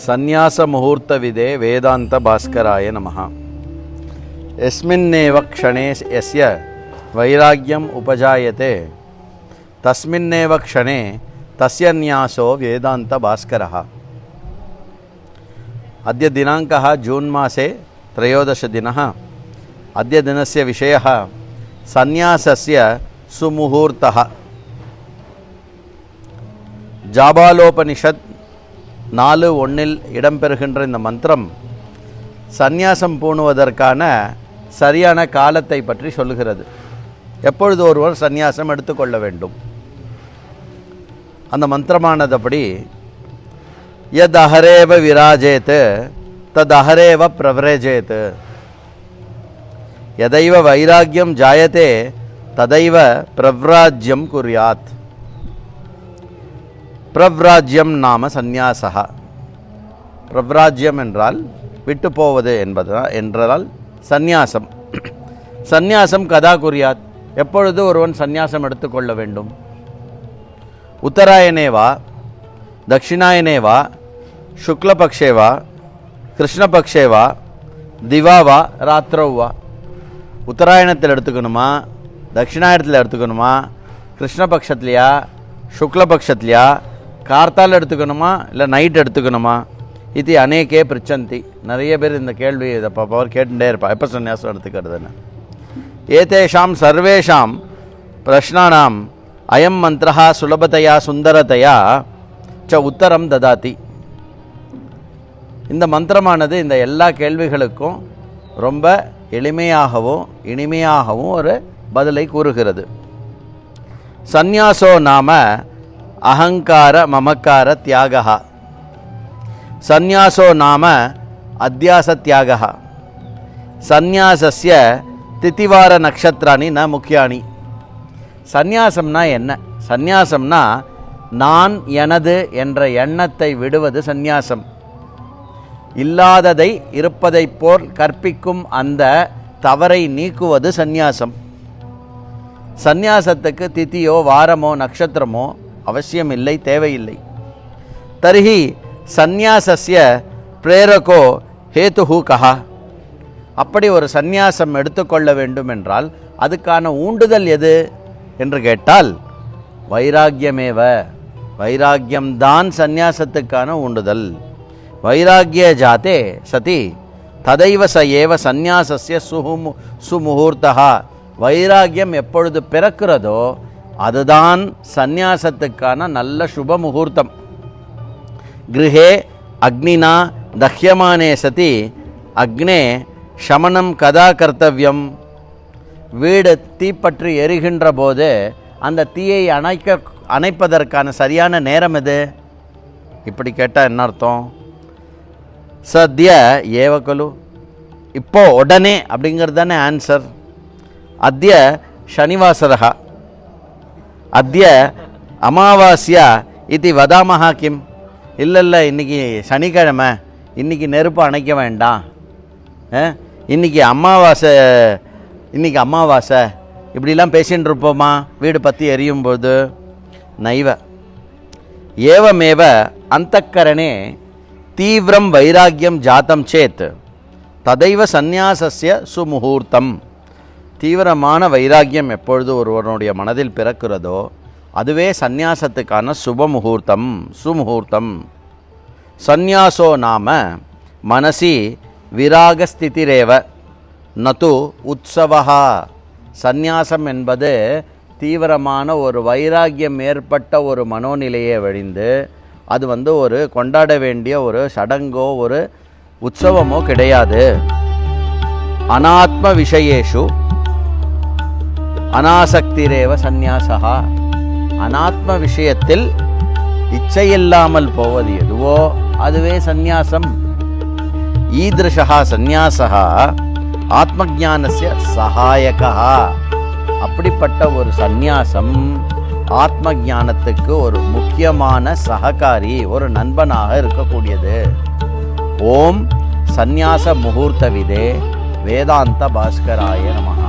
சந்நியாச முகூர்த்த விதே வேதாந்த பாஸ்கராய நமः. எஸ்மின்னேவ க்ஷணே யஸ்ய வைராக்யம் உபஜாயதே தஸ்மின்னேவ க்ஷணே தஸ்ய ந்யாசோ வேதாந்த பாஸ்கரः. अद्य दिनाङ्कः जून् मासे 13 दिनः. अद्य दिनस्य विषयः सन्यासस्य सुमुहूर्तः. ஜாபாலோபனிஷத் 4:1 இடம்பெறுகின்ற இந்த மந்திரம் சந்நியாசம் பூணுவதற்கான சரியான காலத்தை பற்றி சொல்லுகிறது. எப்பொழுது ஒருவர் சந்நியாசம் எடுத்துக்கொள்ள வேண்டும்? அந்த மந்திரமானதப்படி யத் அஹரேவ விராஜேத் தத் அஹரேவ பிரவ்ரஜேத். யதைவ வைராக்யம் ஜாயதே ததைவ பிரவ்ராஜ்யம் குர்யாத். பிரவ்ராஜ்யம் நாம சந்நியாசः. பிரவ்ராஜ்யம் என்றால் விட்டு போவது என்றால் சந்நியாசம். சந்நியாசம் கதா குர்யாத், எப்பொழுது ஒருவன் சந்நியாசம் எடுத்துக்கொள்ள வேண்டும்? உத்தராயணே வா, தட்சிணாயனே வா, சுக்லபக்ஷே வா, கிருஷ்ணபக்ஷே வா, திவா வா, ராத்திரவ் வா. உத்தராயணத்தில் எடுத்துக்கணுமா, தட்சிணாயணத்தில் எடுத்துக்கணுமா, கிருஷ்ணபக்ஷத்துலையா, சுக்லபக்ஷத்துலையா, கார்த்தால் எடுத்துக்கணுமா, இல்லை நைட் எடுத்துக்கணுமா? இது அநேகே பிரிச்சந்தி. நிறைய பேர் இந்த கேள்வி இதை பவர் கேட்டுட்டே இருப்பா, எப்போ சன்னியாசம் எடுத்துக்கிறதுன்னு. ஏதேஷாம் சர்வேஷாம் பிரஷ்னானாம் அயம் மந்திரா சுலபத்தையா சுந்தரத்தையா ச உத்தரம் ததாதி. இந்த மந்திரமானது இந்த எல்லா கேள்விகளுக்கும் ரொம்ப எளிமையாகவும் இனிமையாகவும் ஒரு பதிலை கூறுகிறது. சந்நியாசோ நாம அகங்கார மமக்கார தியாகः. சந்நியாசோ நாம அத்தியாச தியாகः. சந்நியாசஸ்ய திதிவார நக்ஷத்ராணி ந முக்கியாணி. சந்நியாசம்னா என்ன? சந்நியாசம்னா நான் எனது என்ற எண்ணத்தை விடுவது சந்நியாசம். இல்லாததை இருப்பதைப் போல் கற்பிக்கும் அந்த தவறை நீக்குவது சந்நியாசம். சந்நியாசத்துக்கு திதியோ வாரமோ நட்சத்திரமோ அவசியம் இல்லை, தேவையில்லை. தர்ஹி சந்நியாசஸ்ய பிரேரகோ ஹேதுஹு கஹ. அப்படி ஒரு சந்நியாசம் எடுத்துக்கொள்ள வேண்டும் என்றால் அதுக்கான ஊண்டுதல் எது என்று கேட்டால் வைராக்கியமேவ. வைராக்கியம்தான் சந்நியாசத்துக்கான ஊண்டுதல். வைராக்கிய ஜாத்தே சதி ததைவ ச ஏவ சந்நியாசஸ்ய சுமுகூர்த்தா. வைராக்கியம் எப்பொழுது பிறக்கிறதோ அதுதான் சந்நியாசத்துக்கான நல்ல சுப முகூர்த்தம். கிருஹே அக்னினா தஹ்யமானே சதி அக்னே சமனம் கதா கர்த்தவியம். வீடு தீப்பற்றி எரிகின்ற போது அந்த தீயை அணைப்பதற்கான சரியான நேரம் எது? இப்படி கேட்டால் என்ன அர்த்தம்? சத்ய ஏவகலு, இப்போ உடனே அப்படிங்கிறது தானே ஆன்சர். அத்ய சனிவாசரா, அத்ய அமாவாஸ்யா இது வதாமஹா கிம். இல்லை இன்றைக்கி சனிக்கிழமை, இன்றைக்கி நெருப்பு அணைக்க வேண்டாம், இன்றைக்கி அமாவாசை இப்படிலாம் பேசின்னு இருப்போமா வீடு பற்றி எரியும் போது? நைவ ஏவமேவ அந்தக்கரணே தீவிரம் வைராக்கியம் ஜாத்தம் சேத் ததைவ சந்நியாசஸ்ய சுமுகூர்த்தம். தீவிரமான வைராக்கியம் எப்பொழுது ஒருவனுடைய மனதில் பிறக்கிறதோ அதுவே சந்நியாசத்துக்கான சுபமுகூர்த்தம், சுமுகூர்த்தம். சந்நியாசோ நாம மனசி விராகஸ்திதிரேவ நது உற்சவஹா. சந்நியாசம் என்பது தீவிரமான ஒரு வைராக்கியம் ஏற்பட்ட ஒரு மனோநிலையை வழிந்து அது ஒரு கொண்டாட வேண்டிய ஒரு சடங்கோ ஒரு உற்சவமோ கிடையாது. அனாத்ம விஷயேஷு அனாசக்திரேவ சந்நியாசா. அனாத்ம விஷயத்தில் இச்சையில்லாமல் போவது எதுவோ அதுவே சந்நியாசம். ஈதிருஷா சந்நியாசா ஆத்மஜானஸ்ய சகாயகா. அப்படிப்பட்ட ஒரு சந்நியாசம் ஆத்ம ஞானத்துக்கு ஒரு முக்கியமான சககாரி, ஒரு நண்பனாக இருக்கக்கூடியது. ஓம் சந்நியாச முகூர்த்த விதே வேதாந்த பாஸ்கராய நமஹ.